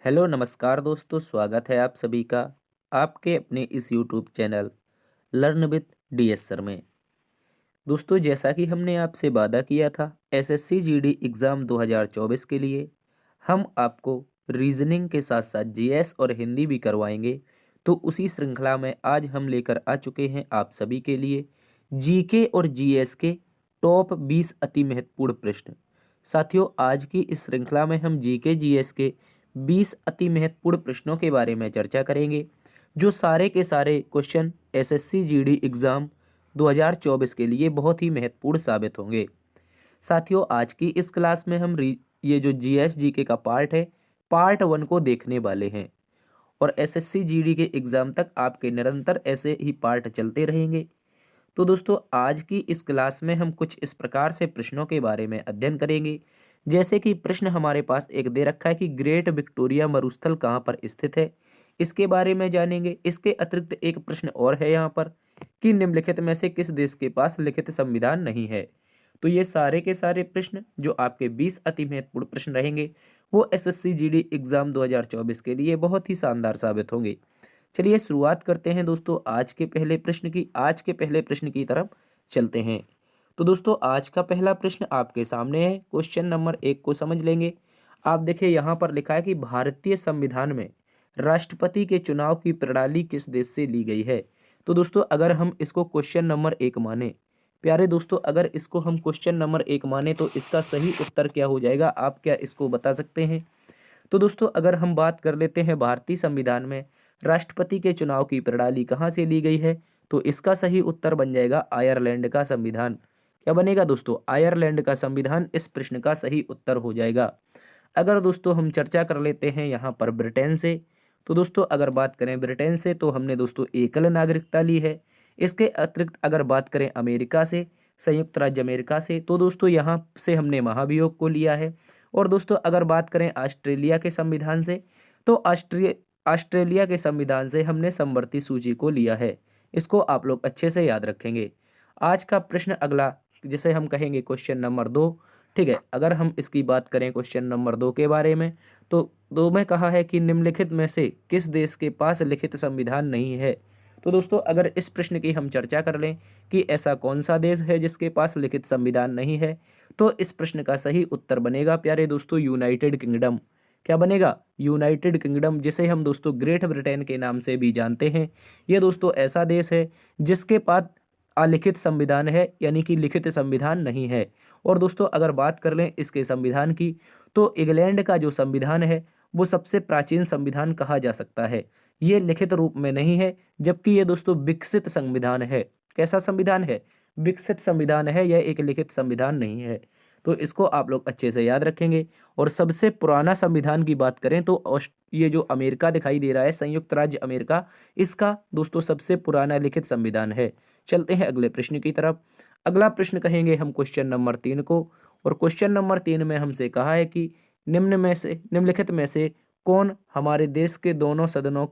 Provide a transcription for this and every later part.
Hello नमस्कार दोस्तों, स्वागत है आप सभी का आपके अपने इस YouTube channel learn with DS sir में। दोस्तों, जैसा कि हमने आपसे वादा किया था एसएससी जीडी एग्ज़ाम 2024 के लिए हम आपको रीजनिंग के साथ साथ जीएस और हिंदी भी करवाएंगे। तो उसी श्रृंखला में आज हम लेकर आ चुके हैं आप सभी के लिए जीके और जीएस के टॉप 20 अति महत्वपूर्ण प्रश्न। साथियों, आज की इस श्रृंखला में हम जीके जीएस के 20 अति महत्वपूर्ण प्रश्नों के बारे में चर्चा करेंगे, जो सारे के सारे क्वेश्चन एसएससी जीडी एग्ज़ाम 2024 के लिए बहुत ही महत्वपूर्ण साबित होंगे। साथियों, आज की इस क्लास में हम ये जो जीएस जीके का पार्ट है, पार्ट 1 को देखने वाले हैं और एसएससी जीडी के एग्ज़ाम तक आपके निरंतर ऐसे ही पार्ट चलते रहेंगे। तो दोस्तों, आज की इस क्लास में हम कुछ इस प्रकार से प्रश्नों के बारे में अध्ययन करेंगे। जैसे कि प्रश्न हमारे पास एक दे रखा है कि ग्रेट विक्टोरिया मरुस्थल कहाँ पर स्थित है, इसके बारे में जानेंगे। इसके अतिरिक्त एक प्रश्न और है यहाँ पर कि निम्नलिखित में से किस देश के पास लिखित संविधान नहीं है। तो ये सारे के सारे प्रश्न जो आपके 20 अति महत्वपूर्ण प्रश्न रहेंगे वो एसएससी जीडी एग्जाम 2024 के लिए बहुत ही शानदार साबित होंगे। चलिए शुरुआत करते हैं दोस्तों आज के पहले प्रश्न की तरफ चलते हैं। तो दोस्तों, आज का पहला प्रश्न आपके सामने है। क्वेश्चन नंबर 1 को समझ लेंगे। आप देखिए यहाँ पर लिखा है कि भारतीय संविधान में राष्ट्रपति के चुनाव की प्रणाली किस देश से ली गई है। तो दोस्तों, अगर हम इसको क्वेश्चन नंबर 1 माने, प्यारे दोस्तों, अगर इसको हम क्वेश्चन नंबर 1 माने तो इसका सही उत्तर क्या हो जाएगा, आप क्या इसको बता सकते हैं? तो दोस्तों, अगर हम बात कर लेते हैं भारतीय संविधान में राष्ट्रपति के चुनाव की प्रणाली कहाँ से ली गई है, तो इसका सही उत्तर बन जाएगा आयरलैंड का संविधान। क्या बनेगा दोस्तों? आयरलैंड का संविधान इस प्रश्न का सही उत्तर हो जाएगा। अगर दोस्तों हम चर्चा कर लेते हैं यहाँ पर ब्रिटेन से, तो दोस्तों अगर बात करें ब्रिटेन से तो हमने दोस्तों एकल नागरिकता ली है। इसके अतिरिक्त अगर बात करें अमेरिका से, संयुक्त राज्य अमेरिका से, तो दोस्तों यहाँ से हमने महाभियोग को लिया है। और दोस्तों अगर बात करें ऑस्ट्रेलिया के संविधान से, तो ऑस्ट्रेलिया के संविधान से हमने समवर्ती सूची को लिया है। इसको आप लोग अच्छे से याद रखेंगे। आज का प्रश्न अगला, जिसे हम कहेंगे क्वेश्चन नंबर 2। ठीक है, अगर हम इसकी बात करें क्वेश्चन नंबर 2 के बारे में, तो 2 में कहा है कि निम्नलिखित में से किस देश के पास लिखित संविधान नहीं है। तो दोस्तों अगर इस प्रश्न की हम चर्चा कर लें कि ऐसा कौन सा देश है जिसके पास लिखित संविधान नहीं है, तो इस प्रश्न का सही उत्तर बनेगा प्यारे दोस्तों यूनाइटेड किंगडम। क्या बनेगा? यूनाइटेड किंगडम, जिसे हम दोस्तों ग्रेट ब्रिटेन के नाम से भी जानते हैं। ये दोस्तों ऐसा देश है जिसके पास अलिखित संविधान है, यानी कि लिखित संविधान नहीं है। और दोस्तों अगर बात कर लें इसके संविधान की, तो इंग्लैंड का जो संविधान है वो सबसे प्राचीन संविधान कहा जा सकता है। ये लिखित रूप में नहीं है, जबकि ये दोस्तों विकसित संविधान है। कैसा संविधान है? विकसित संविधान है, यह एक लिखित संविधान नहीं है। तो इसको आप लोग अच्छे से याद रखेंगे। और सबसे पुराना संविधान की बात करें तो ये जो अमेरिका दिखाई दे रहा है, संयुक्त राज्य अमेरिका, इसका दोस्तों सबसे पुराना लिखित संविधान है। चलते हैं अगले प्रश्न की तरफ। अगला प्रश्न कहेंगे हम क्वेश्चन नंबर 3 को। और क्वेश्चन नंबर 3 में हमसे कहा है कि निम्नलिखित में से कौन हमारे देश के दोनों सदनों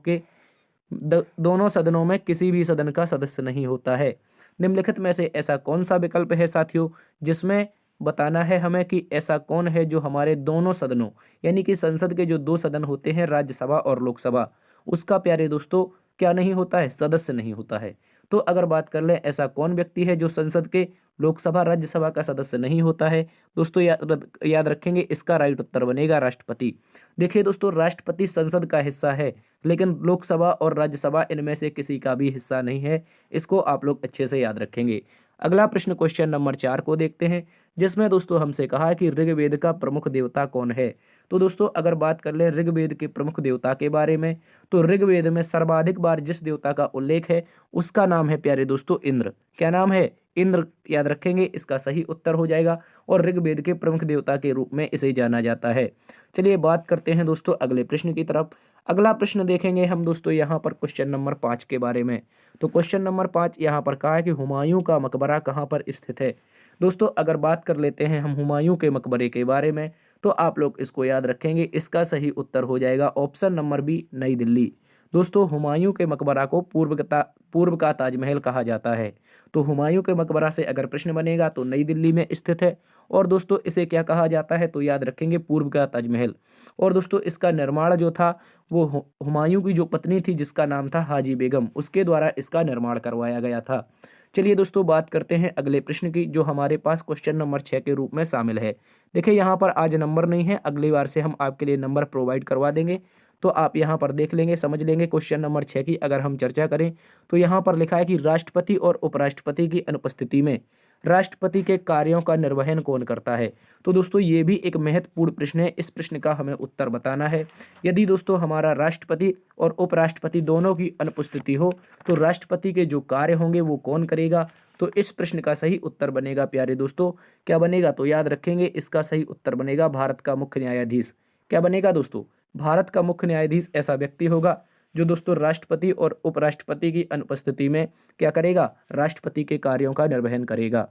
में किसी भी सदन का सदस्य नहीं होता है। निम्नलिखित में से ऐसा कौन सा विकल्प है साथियों, जिसमें बताना है हमें कि ऐसा कौन है जो हमारे दोनों सदनों, यानी कि संसद के जो 2 सदन होते हैं, राज्यसभा और लोकसभा, उसका प्यारे दोस्तों क्या नहीं होता है? सदस्य नहीं होता है। तो अगर बात कर लें ऐसा कौन व्यक्ति है जो संसद के लोकसभा राज्यसभा का सदस्य नहीं होता है, दोस्तों याद रखेंगे, इसका राइट उत्तर बनेगा राष्ट्रपति। देखिए दोस्तों, राष्ट्रपति संसद का हिस्सा है, लेकिन लोकसभा और राज्यसभा इनमें से किसी का भी हिस्सा नहीं है। इसको आप लोग अच्छे से याद रखेंगे। अगला प्रश्न क्वेश्चन नंबर 4 को देखते हैं, जिसमें दोस्तों हमसे कहा है कि ऋग्वेद का प्रमुख देवता कौन है। तो दोस्तों अगर बात कर लें ऋग्वेद के प्रमुख देवता के बारे में, तो ऋग्वेद में सर्वाधिक बार जिस देवता का उल्लेख है उसका नाम है प्यारे दोस्तों इंद्र। क्या नाम है? इंद्र। याद रखेंगे, इसका सही उत्तर हो जाएगा। और ऋग्वेद के प्रमुख देवता के रूप में इसे जाना जाता है। चलिए बात करते हैं दोस्तों अगले प्रश्न की तरफ। अगला प्रश्न देखेंगे हम दोस्तों यहाँ पर क्वेश्चन नंबर 5 के बारे में। तो क्वेश्चन नंबर 5 यहाँ पर कहा है कि हुमायूं का मकबरा कहाँ पर स्थित है। दोस्तों अगर बात कर लेते हैं हम हुमायूं के मकबरे के बारे में, तो आप लोग इसको याद रखेंगे, इसका सही उत्तर हो जाएगा ऑप्शन नंबर बी, नई दिल्ली। दोस्तों हुमायूं के मकबरा को पूर्व का ताजमहल कहा जाता है। तो हुमायूं के मकबरा से अगर प्रश्न बनेगा तो नई दिल्ली में स्थित है। और दोस्तों इसे क्या कहा जाता है, तो याद रखेंगे पूर्व का ताजमहल। और दोस्तों इसका निर्माण जो था वो हुमायूं की जो पत्नी थी जिसका नाम था हाजी बेगम, उसके द्वारा इसका निर्माण करवाया गया था। चलिए दोस्तों बात करते हैं अगले प्रश्न की, जो हमारे पास क्वेश्चन नंबर 6 के रूप में शामिल है। देखिए यहाँ पर आज नंबर नहीं है, अगली बार से हम आपके लिए नंबर प्रोवाइड करवा देंगे। तो आप यहाँ पर देख लेंगे, समझ लेंगे। क्वेश्चन नंबर 6 की अगर हम चर्चा करें तो यहाँ पर लिखा है कि राष्ट्रपति और उपराष्ट्रपति की अनुपस्थिति में राष्ट्रपति के कार्यों का निर्वहन कौन करता है। तो दोस्तों ये भी एक महत्वपूर्ण प्रश्न है, इस प्रश्न का हमें उत्तर बताना है। यदि दोस्तों हमारा राष्ट्रपति और उपराष्ट्रपति दोनों की अनुपस्थिति हो तो राष्ट्रपति के जो कार्य होंगे वो कौन करेगा। तो इस प्रश्न का सही उत्तर बनेगा प्यारे दोस्तों, क्या बनेगा, तो याद रखेंगे इसका सही उत्तर बनेगा भारत का मुख्य न्यायाधीश। क्या बनेगा दोस्तों, भारत का मुख्य न्यायाधीश ऐसा व्यक्ति होगा जो दोस्तों राष्ट्रपति और उपराष्ट्रपति की अनुपस्थिति में क्या करेगा, राष्ट्रपति के कार्यों का निर्वहन करेगा।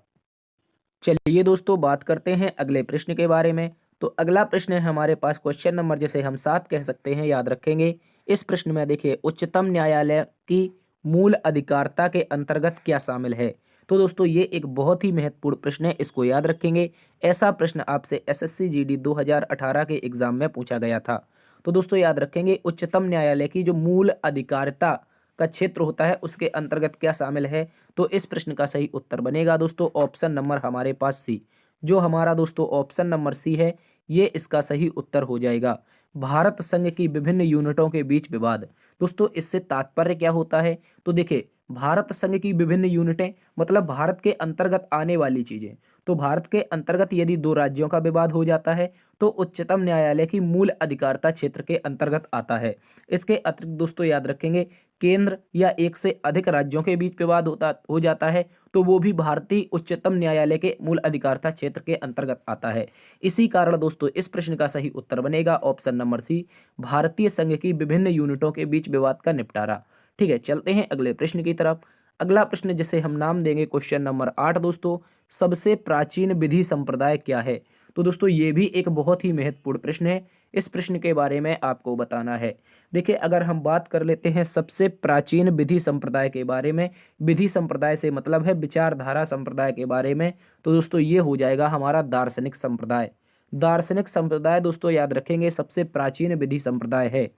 चलिए दोस्तों बात करते हैं अगले प्रश्न के बारे में। तो अगला प्रश्न है हमारे पास क्वेश्चन नंबर जिसे हम 7 कह सकते हैं, याद रखेंगे। इस प्रश्न में देखिए उच्चतम न्यायालय की मूल अधिकारिता के अंतर्गत क्या शामिल है। तो दोस्तों ये एक बहुत ही महत्वपूर्ण प्रश्न है, इसको याद रखेंगे। ऐसा प्रश्न आपसे एसएससी जीडी 2018 के एग्जाम में पूछा गया था। तो दोस्तों याद रखेंगे उच्चतम न्यायालय की जो मूल अधिकारिता का क्षेत्र होता है उसके अंतर्गत क्या शामिल है। तो इस प्रश्न का सही उत्तर बनेगा दोस्तों ऑप्शन नंबर हमारे पास सी। जो हमारा दोस्तों ऑप्शन नंबर सी है ये इसका सही उत्तर हो जाएगा। भारत संघ की विभिन्न यूनिटों के बीच विवाद। दोस्तों इससे तात्पर्य क्या होता है, तो देखिए भारत संघ की विभिन्न यूनिटें मतलब भारत के अंतर्गत आने वाली चीजें। तो भारत के अंतर्गत यदि दो राज्यों का विवाद हो जाता है तो उच्चतम न्यायालय की मूल अधिकारिता क्षेत्र के अंतर्गत आता है। इसके अतिरिक्त दोस्तों याद रखेंगे केंद्र या एक से अधिक राज्यों के बीच विवाद हो जाता है तो वो भी भारतीय उच्चतम न्यायालय के मूल अधिकारिता क्षेत्र के अंतर्गत आता है। इसी कारण दोस्तों इस प्रश्न का सही उत्तर बनेगा ऑप्शन नंबर सी, भारतीय संघ की विभिन्न यूनिटों के बीच विवाद का निपटारा। ठीक है, चलते हैं अगले प्रश्न की तरफ। अगला प्रश्न जिसे हम नाम देंगे क्वेश्चन नंबर 8 दोस्तों, सबसे प्राचीन विधि संप्रदाय क्या है। तो दोस्तों ये भी एक बहुत ही महत्वपूर्ण प्रश्न है, इस प्रश्न के बारे में आपको बताना है। देखिए अगर हम बात कर लेते हैं सबसे प्राचीन विधि संप्रदाय के बारे में, विधि संप्रदाय से मतलब है विचारधारा संप्रदाय के बारे में, तो दोस्तों ये हो जाएगा हमारा दार्शनिक संप्रदाय। दार्शनिक संप्रदाय दोस्तों याद रखेंगे सबसे प्राचीन विधि संप्रदाय है।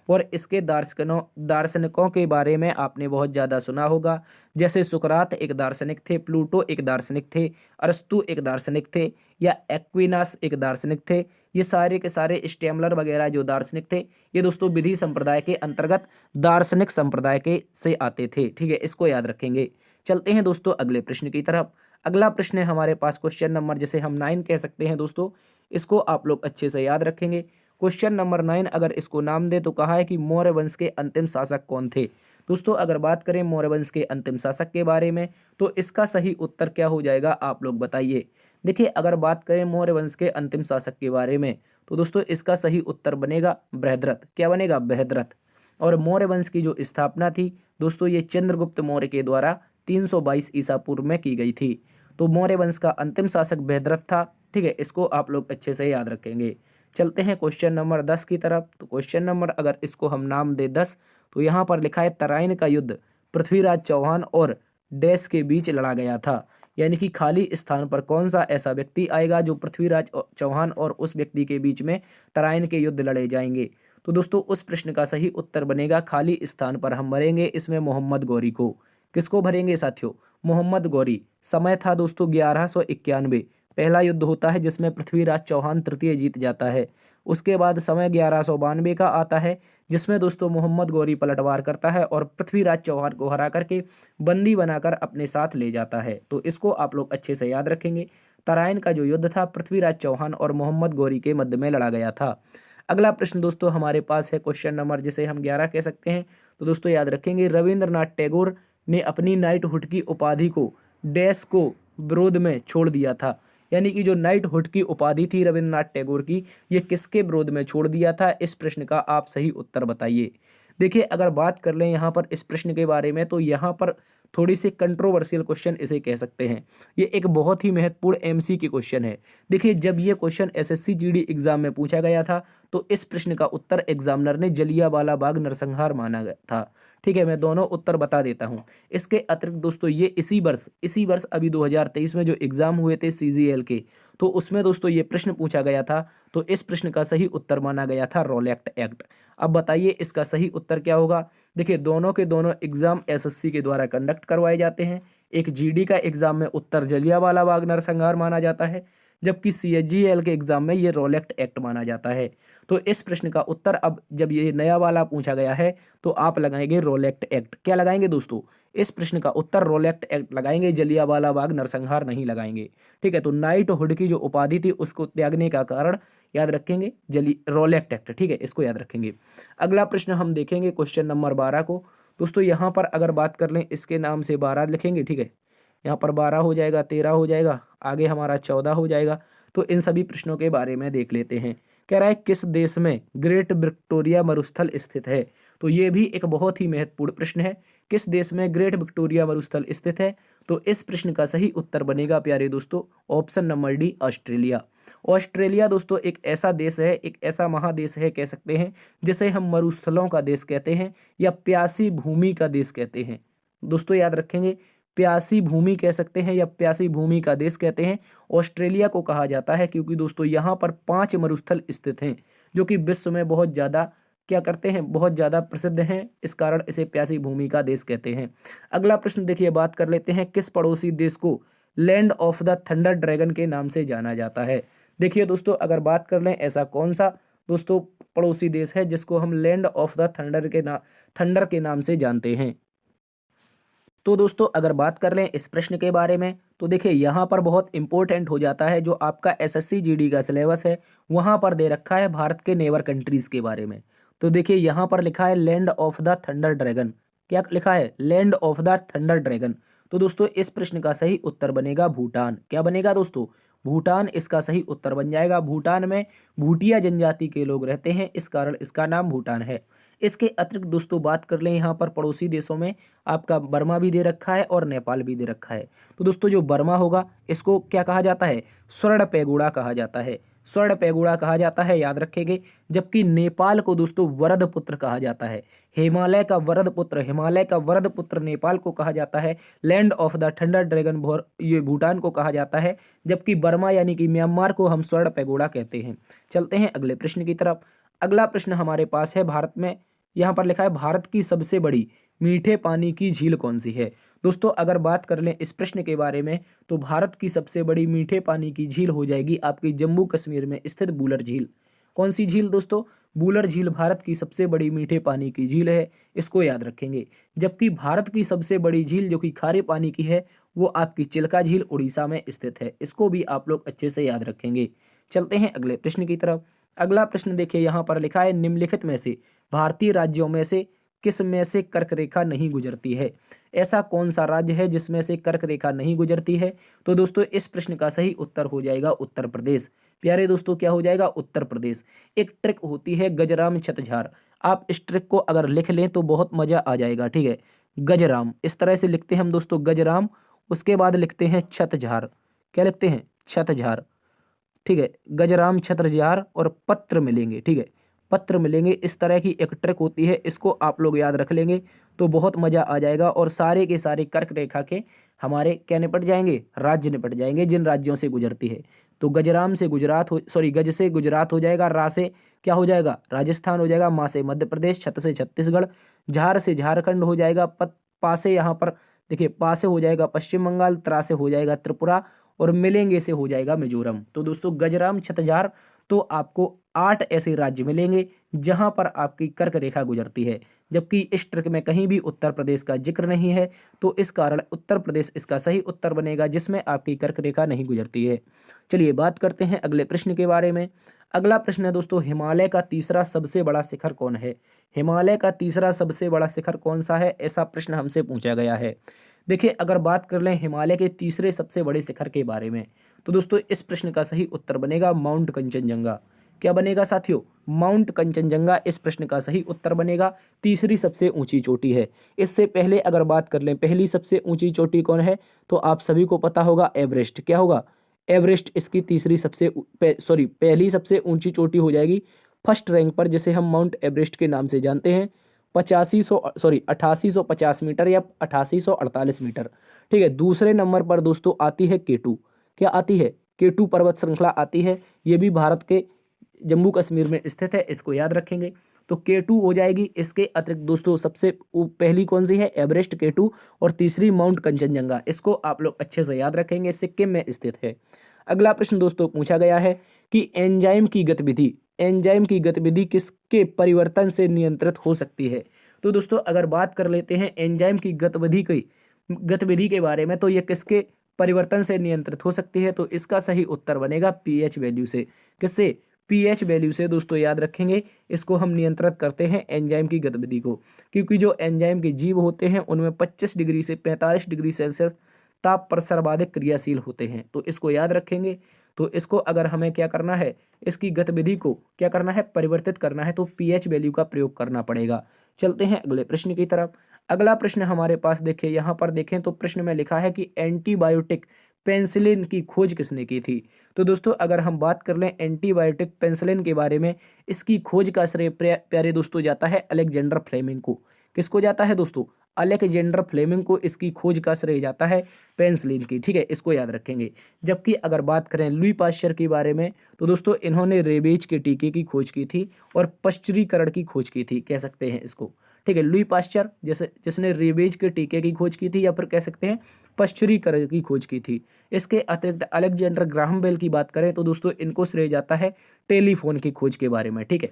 और इसके दार्शनिकों के बारे में आपने बहुत ज़्यादा सुना होगा, जैसे सुकरात एक दार्शनिक थे, प्लूटो एक दार्शनिक थे, अरस्तु एक दार्शनिक थे, या एक्विनास एक दार्शनिक थे। ये सारे के सारे स्टेमलर वगैरह जो दार्शनिक थे ये दोस्तों विधि संप्रदाय के अंतर्गत दार्शनिक संप्रदाय के से आते थे। ठीक है, इसको याद रखेंगे। चलते हैं दोस्तों अगले प्रश्न की तरफ। अगला प्रश्न है हमारे पास क्वेश्चन नंबर जिसे हम 9 कह सकते हैं दोस्तों, इसको आप लोग अच्छे से याद रखेंगे। क्वेश्चन नंबर 9 अगर इसको नाम दे तो कहा है कि मौर्य वंश के अंतिम शासक कौन थे। दोस्तों अगर बात करें मौर्य वंश के अंतिम शासक के बारे में तो इसका सही उत्तर क्या हो जाएगा, आप लोग बताइए। देखिए अगर बात करें मौर्य वंश के अंतिम शासक के बारे में तो दोस्तों इसका सही उत्तर बनेगा बृहद्रथ। क्या बनेगा, बृहद्रथ। और मौर्य वंश की जो स्थापना थी दोस्तों ये चंद्रगुप्त मौर्य के द्वारा 322 ईसा पूर्व में की गई थी। तो मौर्य वंश का अंतिम शासक बृहद्रथ था। ठीक है, इसको आप लोग अच्छे से याद रखेंगे। चलते हैं क्वेश्चन नंबर 10 की तरफ। तो क्वेश्चन नंबर अगर इसको हम नाम दे 10 तो यहाँ पर लिखा है तराइन का युद्ध पृथ्वीराज चौहान और डैश के बीच लड़ा गया था। यानी कि खाली स्थान पर कौन सा ऐसा व्यक्ति आएगा जो पृथ्वीराज चौहान और उस व्यक्ति के बीच में तराइन के युद्ध लड़े जाएंगे। तो दोस्तों उस प्रश्न का सही उत्तर बनेगा खाली स्थान पर हम भरेंगे इसमें मोहम्मद गौरी को। किसको भरेंगे साथियों, मोहम्मद गौरी। समय था दोस्तों 1191, पहला युद्ध होता है जिसमें पृथ्वीराज चौहान तृतीय जीत जाता है। उसके बाद समय 1192 का आता है जिसमें दोस्तों मोहम्मद गौरी पलटवार करता है और पृथ्वीराज चौहान को हरा करके बंदी बनाकर अपने साथ ले जाता है। तो इसको आप लोग अच्छे से याद रखेंगे। तराइन का जो युद्ध था पृथ्वीराज चौहान और मोहम्मद गौरी के मध्य में लड़ा गया था। अगला प्रश्न दोस्तों हमारे पास है क्वेश्चन नंबर जिसे हम 11 कह सकते हैं। तो दोस्तों याद रखेंगे रविंद्रनाथ टैगोर ने अपनी नाइटहुड की उपाधि को डैश को विरोध में छोड़ दिया था। यानी कि जो नाइटहुड की उपाधि थी रविंद्रनाथ टैगोर की, ये किसके विरोध में छोड़ दिया था, इस प्रश्न का आप सही उत्तर बताइए। देखिए अगर बात कर लें यहाँ पर इस प्रश्न के बारे में तो यहाँ पर थोड़ी सी कंट्रोवर्शियल क्वेश्चन इसे कह सकते हैं। ये एक बहुत ही महत्वपूर्ण एमसीक्यू क्वेश्चन है। देखिए, जब ये क्वेश्चन एसएससी जीडी एग्जाम में पूछा गया था तो इस प्रश्न का उत्तर एग्जामिनर ने जलियांवाला बाग नरसंहार माना गया था। ठीक है, मैं दोनों उत्तर बता देता हूँ। इसके अतिरिक्त दोस्तों ये इसी वर्ष अभी 2023 में जो एग्जाम हुए थे सीजीएल के, तो उसमें दोस्तों ये प्रश्न पूछा गया था। तो इस प्रश्न का सही उत्तर माना गया था रोलेक्ट एक्ट। अब बताइए इसका सही उत्तर क्या होगा। देखिए, दोनों के दोनों एग्जाम एसएससी के द्वारा कंडक्ट करवाए जाते हैं। एक जीडी का एग्जाम में उत्तर जलियांवाला बाग नरसंहार माना जाता है, जबकि सीएचजीएल के एग्जाम में ये रोलेक्ट एक्ट माना जाता है। तो इस प्रश्न का उत्तर, अब जब ये नया वाला पूछा गया है तो आप लगाएंगे रोलेक्ट एक्ट। क्या लगाएंगे दोस्तों, इस प्रश्न का उत्तर रोलेक्ट एक्ट लगाएंगे, जलियांवाला बाग नरसंहार नहीं लगाएंगे। ठीक है, तो नाइटहुड की जो उपाधि थी उसको त्यागने का कारण याद रखेंगे रोलेक्ट एक्ट। ठीक है, इसको याद रखेंगे। अगला प्रश्न हम देखेंगे क्वेश्चन नंबर 12 को। दोस्तों यहाँ पर अगर बात कर लें, इसके नाम से 12 लिखेंगे। ठीक है, यहाँ पर 12 हो जाएगा, 13 हो जाएगा, आगे हमारा 14 हो जाएगा। तो इन सभी प्रश्नों के बारे में देख लेते हैं। कह रहा है किस देश में ग्रेट विक्टोरिया मरुस्थल स्थित है। तो ये भी एक बहुत ही महत्वपूर्ण प्रश्न है। किस देश में ग्रेट विक्टोरिया मरुस्थल स्थित है। तो इस प्रश्न का सही उत्तर बनेगा प्यारे दोस्तों option number D, Australia. Australia दोस्तों एक ऐसा देश है, एक ऐसा महादेश है कह सकते हैं, जिसे हम मरुस्थलों का देश कहते हैं या प्यासी भूमि का देश कहते हैं। दोस्तों याद रखेंगे, प्यासी भूमि कह सकते हैं या प्यासी भूमि का देश कहते हैं ऑस्ट्रेलिया को कहा जाता है, क्योंकि दोस्तों यहाँ पर 5 मरुस्थल स्थित हैं जो कि विश्व में बहुत ज़्यादा क्या करते हैं, बहुत ज़्यादा प्रसिद्ध हैं। इस कारण इसे प्यासी भूमि का देश कहते हैं। अगला प्रश्न देखिए, बात कर लेते हैं किस पड़ोसी देश को land of the thunder dragon के नाम से जाना जाता है। देखिए दोस्तों, अगर बात कर लें ऐसा कौन सा दोस्तों पड़ोसी देश है जिसको हम लैंड ऑफ द थंडर के नाम से जानते हैं। तो दोस्तों अगर बात कर लें इस प्रश्न के बारे में, तो देखिए यहाँ पर बहुत इंपॉर्टेंट हो जाता है। जो आपका एसएससी जीडी का सिलेबस है वहाँ पर दे रखा है भारत के नेबर कंट्रीज के बारे में। तो देखिए यहाँ पर लिखा है land of the thunder dragon. क्या लिखा है, land of the thunder dragon. तो दोस्तों इस प्रश्न का सही उत्तर बनेगा भूटान। क्या बनेगा दोस्तों, भूटान इसका सही उत्तर बन जाएगा। भूटान में भूटिया जनजाति के लोग रहते हैं, इस कारण इसका नाम भूटान है। इसके अतिरिक्त दोस्तों बात कर लें, यहाँ पर पड़ोसी देशों में आपका बर्मा भी दे रखा है और नेपाल भी दे रखा है। तो दोस्तों जो बर्मा होगा इसको क्या कहा जाता है, स्वर्ण पैगोडा कहा जाता है, स्वर्ण पैगोडा कहा जाता है, याद रखेंगे। जबकि नेपाल को दोस्तों वरद पुत्र कहा जाता है, हिमालय का वरद पुत्र नेपाल को कहा जाता है। Land of the thunder dragon ये भूटान को कहा जाता है, जबकि बर्मा यानी कि म्यांमार को हम स्वर्ण पैगोडा कहते हैं। चलते हैं अगले प्रश्न की तरफ। अगला प्रश्न हमारे पास है भारत में, यहाँ पर लिखा है भारत की सबसे बड़ी मीठे पानी की झील कौन सी है। दोस्तों अगर बात कर लें इस प्रश्न के बारे में, तो भारत की सबसे बड़ी मीठे पानी की झील हो जाएगी आपकी जम्मू कश्मीर में स्थित बूलर झील। कौन सी झील दोस्तों, बूलर झील भारत की सबसे बड़ी मीठे पानी की झील है, इसको याद रखेंगे। जबकि भारत की सबसे बड़ी झील जो कि खारे पानी की है वो आपकी चिल्का झील उड़ीसा में स्थित है, इसको भी आप लोग अच्छे से याद रखेंगे। चलते हैं अगले प्रश्न की तरफ। अगला प्रश्न देखिए, यहाँ पर लिखा है निम्नलिखित में से भारतीय राज्यों में से किस में से कर्क रेखा नहीं गुजरती है। ऐसा कौन सा राज्य है जिसमें से कर्क रेखा नहीं गुजरती है। तो दोस्तों इस प्रश्न का सही उत्तर हो जाएगा उत्तर प्रदेश। प्यारे दोस्तों क्या हो जाएगा, उत्तर प्रदेश। एक ट्रिक होती है गजराम छतझार, आप इस ट्रिक को अगर लिख लें तो बहुत मजा आ जाएगा। ठीक है, गजराम इस तरह से लिखते हैं हम दोस्तों, गजराम, उसके बाद लिखते हैं छतझार। क्या लिखते हैं, छतझार। ठीक है, गजराम छत्रजार और पत्र मिलेंगे। ठीक है, पत्र मिलेंगे, इस तरह की एक ट्रिक होती है, इसको आप लोग याद रख लेंगे तो बहुत मजा आ जाएगा। और सारे के सारे कर्क रेखा के हमारे क्या निपट जाएंगे, राज्य निपट जाएंगे जिन राज्यों से गुजरती है। तो गजराम से गुजरात गज से गुजरात हो जाएगा, रा से क्या हो जाएगा, राजस्थान हो जाएगा, मा से मध्य प्रदेश, छत से छत्तीसगढ़, झार से झारखंड हो जाएगा, पा से यहाँ पर देखिए पा से हो जाएगा पश्चिम बंगाल, त्रा से हो जाएगा त्रिपुरा और मिलेंगे से हो जाएगा मिजोरम। तो दोस्तों गजराम छतजार, तो आपको 8 ऐसे राज्य मिलेंगे जहां पर आपकी कर्क रेखा गुजरती है। जबकि इस ट्रिक में कहीं भी उत्तर प्रदेश का जिक्र नहीं है, तो इस कारण उत्तर प्रदेश इसका सही उत्तर बनेगा जिसमें आपकी कर्क रेखा नहीं गुजरती है। चलिए बात करते हैं अगले प्रश्न के बारे में। अगला प्रश्न है दोस्तों, हिमालय का तीसरा सबसे बड़ा शिखर कौन है। हिमालय का तीसरा सबसे बड़ा शिखर कौन सा है, ऐसा प्रश्न हमसे पूछा गया है। देखिए अगर बात कर लें हिमालय के तीसरे सबसे बड़े शिखर के बारे में, तो दोस्तों इस प्रश्न का सही उत्तर बनेगा माउंट कंचनजंगा। क्या बनेगा साथियों? माउंट कंचनजंगा इस प्रश्न का सही उत्तर बनेगा। तीसरी सबसे ऊंची चोटी है। इससे पहले अगर बात कर लें पहली सबसे ऊंची चोटी कौन है, तो आप सभी को पता होगा एवरेस्ट। क्या होगा? एवरेस्ट इसकी तीसरी सबसे पहली सबसे ऊंची चोटी हो जाएगी। फर्स्ट रैंक पर जिसे हम माउंट एवरेस्ट के नाम से जानते हैं 8850 मीटर या 8848 मीटर। ठीक है, दूसरे नंबर पर दोस्तों आती है केटू। क्या आती है? केटू पर्वत श्रृंखला आती है। ये भी भारत के जम्मू कश्मीर में स्थित है, इसको याद रखेंगे। तो केटू हो जाएगी। इसके अतिरिक्त दोस्तों सबसे पहली कौन सी है? एवरेस्ट, केटू, और तीसरी माउंट कंचनजंगा। इसको आप लोग अच्छे से याद रखेंगे, सिक्किम में स्थित है। अगला प्रश्न दोस्तों पूछा गया है कि एंजाइम की गतिविधि किसके परिवर्तन से नियंत्रित हो सकती है? तो दोस्तों अगर बात कर लेते हैं एंजाइम की गतिविधि के बारे में, तो ये किसके परिवर्तन से नियंत्रित हो सकती है? तो इसका सही उत्तर बनेगा पीएच वैल्यू से। किससे? पीएच वैल्यू से दोस्तों याद रखेंगे। इसको हम नियंत्रित करते हैं एंजाइम की गतिविधि को, क्योंकि जो एंजाइम के जीव होते हैं उनमें 25 डिग्री से 45 डिग्री सेल्सियस ताप पर सर्वाधिक क्रियाशील होते हैं। तो इसको याद रखेंगे। तो इसको अगर हमें क्या करना है, इसकी गतिविधि को क्या करना है, परिवर्तित करना है, तो पीएच वैल्यू का प्रयोग करना पड़ेगा। चलते हैं अगले प्रश्न की तरफ। अगला प्रश्न हमारे पास देखिए, यहाँ पर देखें तो प्रश्न में लिखा है कि एंटीबायोटिक पेनिसिलिन की खोज किसने की थी? तो दोस्तों अगर हम बात कर लें एंटीबायोटिक पेनिसिलिन के बारे में, इसकी खोज का श्रेय प्यारे दोस्तों जाता है अलेक्जेंडर फ्लेमिंग को। किसको जाता है दोस्तों? अलेक्जेंडर फ्लेमिंग को इसकी खोज का श्रेय जाता है पेनिसिलिन की। ठीक है, इसको याद रखेंगे। जबकि अगर बात करें लुई पाश्चर के बारे में, तो दोस्तों इन्होंने रेबीज के टीके की खोज की थी और पश्चरीकरण की खोज की थी, कह सकते हैं इसको। ठीक है, लुई पाश्चर जैसे जिसने रेबीज के टीके की खोज की थी, या फिर कह सकते हैं पश्चरीकरण की खोज की थी। इसके अतिरिक्त अलेक्जेंडर ग्राहम बेल की बात करें तो दोस्तों इनको श्रेय जाता है टेलीफोन की खोज के बारे में। ठीक है,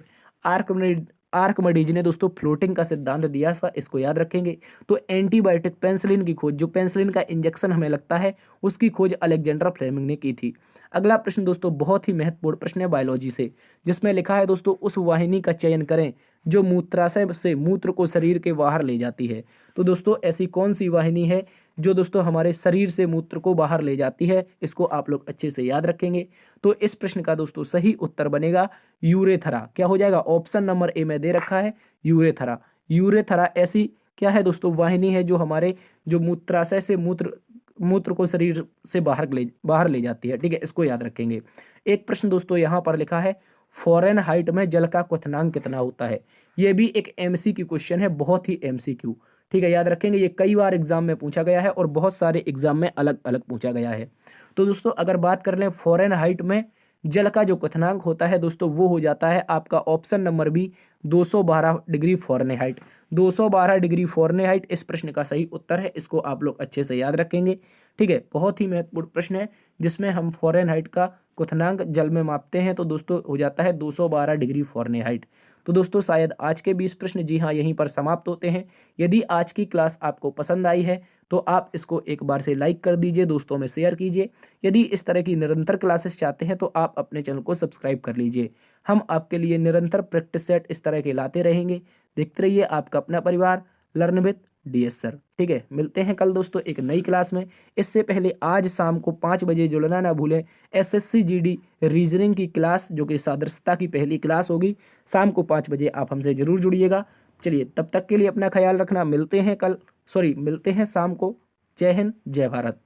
आर्कमिडीज ने दोस्तों फ्लोटिंग का सिद्धांत दिया था, इसको याद रखेंगे। तो एंटीबायोटिक पेनिसिलिन की खोज, जो पेनिसिलिन का इंजेक्शन हमें लगता है, उसकी खोज अलेक्जेंडर फ्लेमिंग ने की थी। अगला प्रश्न दोस्तों बहुत ही महत्वपूर्ण प्रश्न है बायोलॉजी से, जिसमें लिखा है दोस्तों उस वाहिनी का चयन करें जो मूत्राशय से मूत्र को शरीर के बाहर ले जाती है। तो दोस्तों ऐसी कौन सी वाहिनी है जो दोस्तों हमारे शरीर से मूत्र को बाहर ले जाती है? इसको आप लोग अच्छे से याद रखेंगे। तो इस प्रश्न का दोस्तों सही उत्तर बनेगा यूरेथरा। क्या हो जाएगा? ऑप्शन नंबर ए में दे रखा है यूरेथरा। यूरेथरा ऐसी क्या है दोस्तों? वाहिनी है जो हमारे जो मूत्राशय से मूत्र को शरीर से बाहर ले जाती है। ठीक है, इसको याद रखेंगे। एक प्रश्न दोस्तों यहाँ पर लिखा है फ़ारेनहाइट में जल का क्वथनांक कितना होता है? ये भी एक एमसीक्यू क्वेश्चन है, बहुत ही एमसीक्यू। ठीक है, याद रखेंगे। ये कई बार एग्जाम में पूछा गया है और बहुत सारे एग्जाम में अलग अलग पूछा गया है। तो दोस्तों अगर बात कर लें फ़ारेनहाइट में जल का जो क्वथनांक होता है दोस्तों, वो हो जाता है आपका option number B 212 degree Fahrenheit. 212 degree Fahrenheit इस प्रश्न का सही उत्तर है। इसको आप लोग अच्छे से याद रखेंगे। ठीक है, बहुत ही महत्वपूर्ण प्रश्न है जिसमें हम फ़ारेनहाइट का क्वथनांक जल में मापते हैं। तो दोस्तों हो जाता है 212 डिग्री फ़ारेनहाइट। तो दोस्तों शायद आज के 20 प्रश्न जी हाँ यहीं पर समाप्त होते हैं। यदि आज की क्लास आपको पसंद आई है तो आप इसको एक बार से लाइक कर दीजिए, दोस्तों में शेयर कीजिए। यदि इस तरह की निरंतर क्लासेस चाहते हैं तो आप अपने चैनल को सब्सक्राइब कर लीजिए। हम आपके लिए निरंतर प्रैक्टिस सेट इस तरह के लाते रहेंगे। देखते रहिए आपका अपना परिवार लर्न विद डीएस सर। ठीक है, मिलते हैं कल दोस्तों एक नई क्लास में। इससे पहले आज शाम को 5 बजे जुड़ना ना भूलें, एसएससी जीडी रीजनिंग की क्लास जो कि सदस्यता की पहली क्लास होगी, शाम को 5 बजे आप हमसे जरूर जुड़िएगा। चलिए तब तक के लिए अपना ख्याल रखना। मिलते हैं शाम को। जय हिंद, जय भारत।